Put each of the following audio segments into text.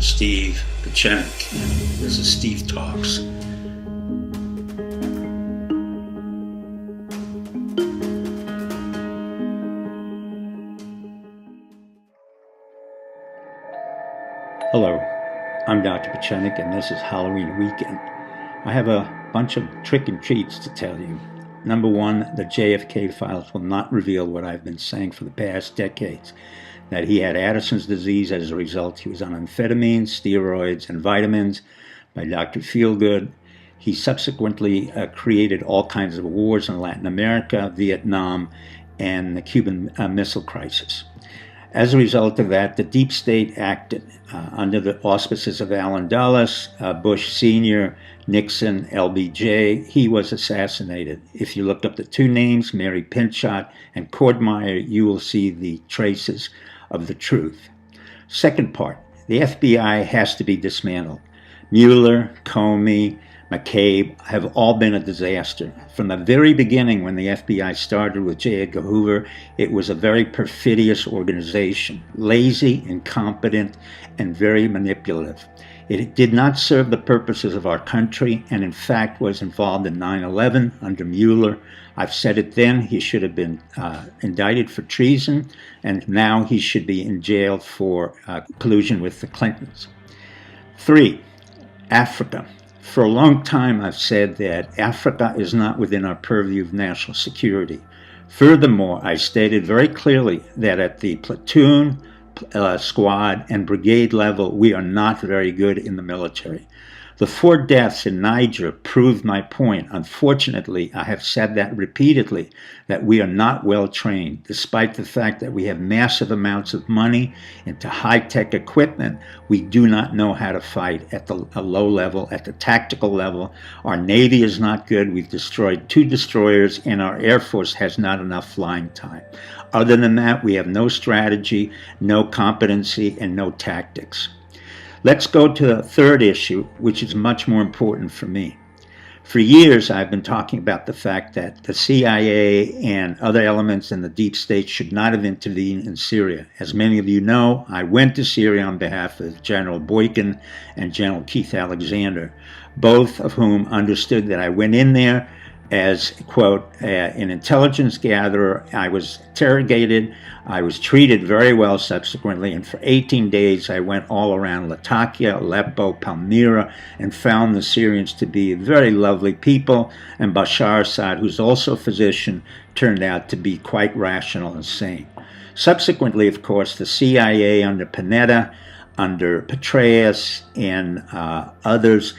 Steve Pechenik, and this is Steve Talks. Hello, I'm Dr. Pechenik, and this is Halloween weekend. I have a bunch of trick and treats to tell you. Number one, the JFK files will not reveal what I've been saying for the past decades, that he had Addison's disease. As a result, he was on amphetamines, steroids, and vitamins by Dr. Feelgood. He subsequently created all kinds of wars in Latin America, Vietnam, and the Cuban Missile Crisis. As a result of that, the deep state acted under the auspices of Allen Dulles, Bush Sr., Nixon, LBJ. He was assassinated. If you look up the two names, Mary Pinchot and Cordmeyer, you will see the traces of the truth. Second part, the FBI has to be dismantled. Mueller, Comey, McCabe have all been a disaster. From the very beginning, when the FBI started with J. Edgar Hoover, it was a very perfidious organization, lazy, incompetent, and very manipulative. It did not serve the purposes of our country, and in fact was involved in 9/11 under Mueller. I've said it then, he should have been indicted for treason, and now he should be in jail for collusion with the Clintons. 3, Africa. For a long time, I've said that Africa is not within our purview of national security. Furthermore, I stated very clearly that at the platoon, squad, and brigade level, we are not very good in the military. The 4 deaths in Niger proved my point. Unfortunately, I have said that repeatedly, that we are not well trained. Despite the fact that we have massive amounts of money into high-tech equipment, we do not know how to fight at a low level, at the tactical level. Our Navy is not good. We've destroyed 2 destroyers, and our Air Force has not enough flying time. Other than that, we have no strategy, no competency, and no tactics. Let's go to the third issue, which is much more important for me. For years, I've been talking about the fact that the CIA and other elements in the deep state should not have intervened in Syria. As many of you know, I went to Syria on behalf of General Boykin and General Keith Alexander, both of whom understood that I went in there as, quote, an intelligence gatherer. I was interrogated. I was treated very well subsequently, and for 18 days I went all around Latakia, Aleppo, Palmyra, and found the Syrians to be very lovely people, and Bashar Assad, who's also a physician, turned out to be quite rational and sane. Subsequently, of course, the CIA under Panetta, under Petraeus, and others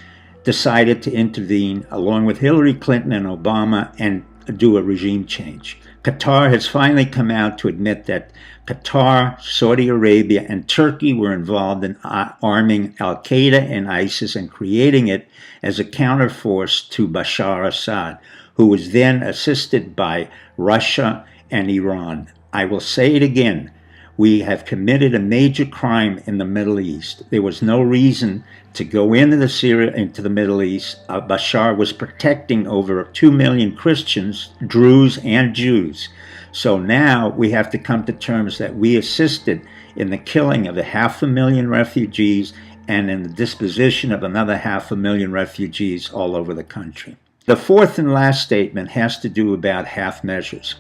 decided to intervene along with Hillary Clinton and Obama and do a regime change. Qatar has finally come out to admit that Qatar, Saudi Arabia, and Turkey were involved in arming Al-Qaeda and ISIS and creating it as a counterforce to Bashar Assad, who was then assisted by Russia and Iran. I will say it again. We have committed a major crime in the Middle East. There was no reason to go into Syria, into the Middle East. Bashar was protecting over 2 million Christians, Druze, and Jews. So now we have to come to terms that we assisted in the killing of 500,000 refugees and in the disposition of another 500,000 refugees all over the country. The fourth and last statement has to do about half measures.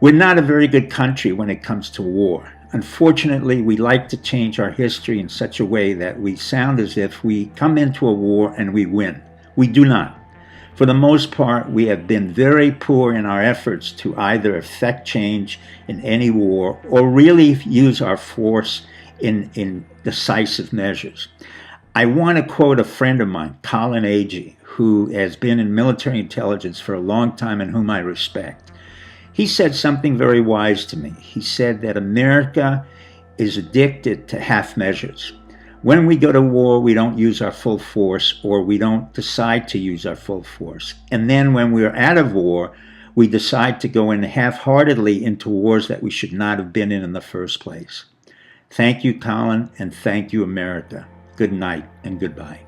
We're not a very good country when it comes to war. Unfortunately, we like to change our history in such a way that we sound as if we come into a war and we win. We do not. For the most part, we have been very poor in our efforts to either effect change in any war or really use our force in decisive measures. I want to quote a friend of mine, Colin Agee, who has been in military intelligence for a long time and whom I respect. He said something very wise to me. He said that America is addicted to half measures. When we go to war, we don't use our full force, or we don't decide to use our full force. And then when we're out of war, we decide to go in half-heartedly into wars that we should not have been in the first place. Thank you, Colin, and thank you, America. Good night and goodbye.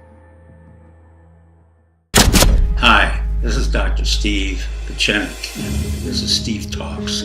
Hi. This is Dr. Steve Pechenik, and this is Steve Talks.